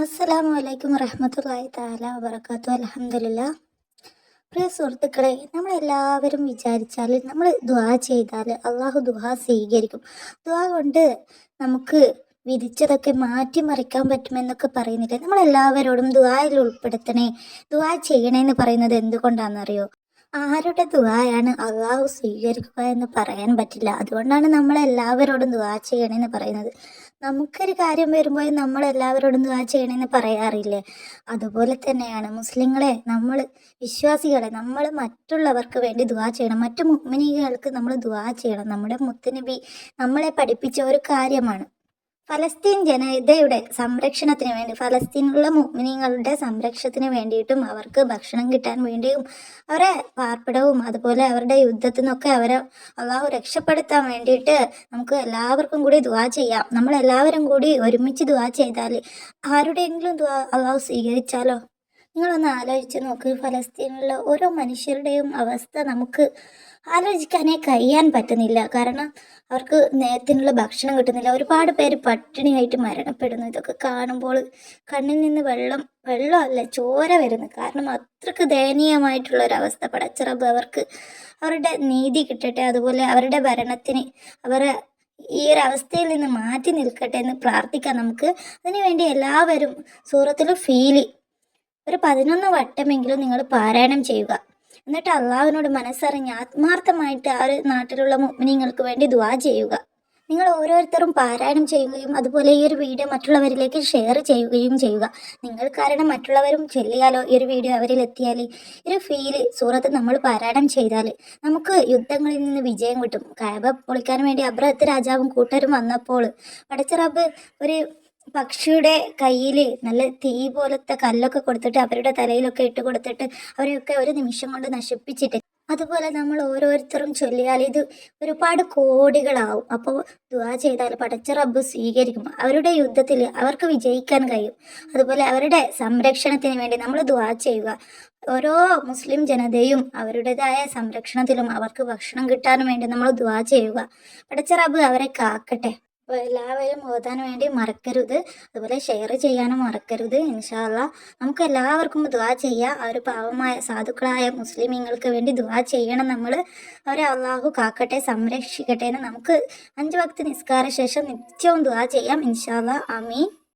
അസ്സലാമു അലൈക്കും വറഹ്മത്തുള്ളാഹി തആല വബറകാതുഹു. അൽഹംദുലില്ലാ. പ്രിയ സുഹൃത്തുക്കളെ, നമ്മളെല്ലാവരും വിചാരിച്ചാൽ നമ്മൾ ദുആ ചെയ്താൽ അള്ളാഹു ദുആ സ്വീകരിക്കും. ദുആ കൊണ്ട് നമുക്ക് വിധിച്ചതൊക്കെ മാറ്റിമറിക്കാൻ പറ്റുമെന്നൊക്കെ പറയുന്നില്ലേ? നമ്മളെല്ലാവരോടും ദുആയിൽ ഉൾപ്പെടുത്തണേ, ദുആ ചെയ്യണേന്ന് പറയുന്നത് എന്തുകൊണ്ടാണെന്നറിയോ? ആരുടെ ദുആയാണ് അള്ളാഹു സ്വീകരിക്കുക എന്ന് പറയാൻ പറ്റില്ല. അതുകൊണ്ടാണ് നമ്മളെല്ലാവരോടും ദുആ ചെയ്യണമെന്ന് പറയുന്നത്. നമുക്കൊരു കാര്യം വരുമ്പോൾ നമ്മളെല്ലാവരോടും ദുആ ചെയ്യണമെന്ന് പറയാറില്ലേ? അതുപോലെ തന്നെയാണ് മുസ്ലിങ്ങളെ, വിശ്വാസികളെ, നമ്മൾ മറ്റുള്ളവർക്ക് വേണ്ടി ദുആ ചെയ്യണം. മറ്റു മുഅ്മിനീങ്ങൾക്ക് നമ്മൾ ദുആ ചെയ്യണം. നമ്മുടെ മുത്തുനബി നമ്മളെ പഠിപ്പിച്ച ഒരു കാര്യമാണ്. ഫലസ്തീൻ ജനതയുടെ സംരക്ഷണത്തിന് വേണ്ടി, ഫലസ്തീനിലുള്ള മുഅ്മിനീങ്ങളുടെ സംരക്ഷണത്തിന് വേണ്ടിയിട്ടും അവർക്ക് ഭക്ഷണം കിട്ടാൻ വേണ്ടിയും അവരെ പാർപ്പിടവും അതുപോലെ അവരുടെ യുദ്ധത്തിൽ നിന്നൊക്കെ അവരെ അള്ളാഹു രക്ഷപ്പെടുത്താൻ വേണ്ടിയിട്ട് നമുക്ക് എല്ലാവർക്കും കൂടി ദുആ ചെയ്യാം. നമ്മളെല്ലാവരും കൂടി ഒരുമിച്ച് ദുആ ചെയ്താൽ ആരുടെയെങ്കിലും ദുആ അള്ളാഹു സ്വീകരിച്ചാലോ? നിങ്ങളൊന്ന് ആലോചിച്ച് നോക്ക്. ഫലസ്തീനിലുള്ള ഓരോ മനുഷ്യരുടെയും അവസ്ഥ നമുക്ക് ആലോചിക്കാനേ കഴിയാൻ പറ്റുന്നില്ല. കാരണം അവർക്ക് നേരത്തിനുള്ള ഭക്ഷണം കിട്ടുന്നില്ല. ഒരുപാട് പേര് പട്ടിണിയായിട്ട് മരണപ്പെടുന്നു. ഇതൊക്കെ കാണുമ്പോൾ കണ്ണിൽ നിന്ന് വെള്ളമല്ല ചോര വരുന്നു. കാരണം അത്രക്ക് ദയനീയമായിട്ടുള്ള ഒരവസ്ഥ. പടച്ച റബ്ബ് അവർക്ക് അവരുടെ നീതി കിട്ടട്ടെ, അതുപോലെ അവരുടെ ഭരണത്തിന് അവരെ ഈ ഒരു അവസ്ഥയിൽ നിന്ന് മാറ്റി നിൽക്കട്ടെ എന്ന് പ്രാർത്ഥിക്കാം നമുക്ക്. അതിനുവേണ്ടി എല്ലാവരും സൂറത്തുൽ ഫീല് ഒരു 11 വട്ടമെങ്കിലും നിങ്ങൾ പാരായണം ചെയ്യുക. എന്നിട്ട് അള്ളാഹുവിനോട് മനസ്സറിഞ്ഞ് ആത്മാർത്ഥമായിട്ട് ആ ഒരു നാട്ടിലുള്ള മുഅ്മിനീങ്ങൾക്ക് വേണ്ടി ദുആ ചെയ്യുക. നിങ്ങൾ ഓരോരുത്തരും പാരായണം ചെയ്യുകയും അതുപോലെ ഈ ഒരു വീഡിയോ മറ്റുള്ളവരിലേക്ക് ഷെയർ ചെയ്യുകയും ചെയ്യുക. നിങ്ങൾ കാരണം മറ്റുള്ളവരും ചൊല്ലിയാലോ ഈ ഒരു വീഡിയോ അവരിൽ എത്തിയാൽ, ഈ ഒരു സൂറത്ത് നമ്മൾ പാരായണം ചെയ്താൽ നമുക്ക് യുദ്ധങ്ങളിൽ നിന്ന് വിജയം കിട്ടും. കഅബ പൊളിക്കാൻ വേണ്ടി അബ്രഹത്ത് രാജാവും കൂട്ടരും വന്നപ്പോൾ പടച്ച റബ്ബ് ഒരു പക്ഷിയുടെ കയ്യിൽ നല്ല തീ പോലത്തെ കല്ലൊക്കെ കൊടുത്തിട്ട് അവരുടെ തലയിലൊക്കെ ഇട്ട് കൊടുത്തിട്ട് അവരെയൊക്കെ ഒരു നിമിഷം കൊണ്ട് നശിപ്പിച്ചിട്ട്, അതുപോലെ നമ്മൾ ഓരോരുത്തരും ചൊല്ലിയാൽ ഇത് ഒരുപാട് കോടികളാവും. അപ്പോൾ ദുആ ചെയ്താൽ പടച്ച റബ്ബ് സ്വീകരിക്കും. അവരുടെ യുദ്ധത്തിൽ അവർക്ക് വിജയിക്കാൻ കഴിയും. അതുപോലെ അവരുടെ സംരക്ഷണത്തിന് വേണ്ടി നമ്മൾ ദുആ ചെയ്യുക. ഓരോ മുസ്ലിം ജനതയും അവരുടേതായ സംരക്ഷണത്തിലും അവർക്ക് ഭക്ഷണം കിട്ടാനും വേണ്ടി നമ്മൾ ദുആ ചെയ്യുക. പടച്ച റബ്ബ് അവരെ കാക്കട്ടെ. അപ്പോൾ എല്ലാവരും ഓതാൻ വേണ്ടി മറക്കരുത്, അതുപോലെ ഷെയർ ചെയ്യാനും മറക്കരുത്. ഇൻഷാ അല്ലാഹ് നമുക്ക് എല്ലാവർക്കും ദുആ ചെയ്യാം. ആ ഒരു പാവമായ സാധുക്കളായ മുസ്ലിമീങ്ങൾക്ക് വേണ്ടി ദുആ ചെയ്യണം നമ്മൾ. അവരെ അള്ളാഹു കാക്കട്ടെ, സംരക്ഷിക്കട്ടെ എന്ന് നമുക്ക് 5 വക്ത് നിസ്കാര ശേഷം നിത്യവും ദുആ ചെയ്യാം. ഇൻഷാ അല്ലാഹ്. ആമീൻ.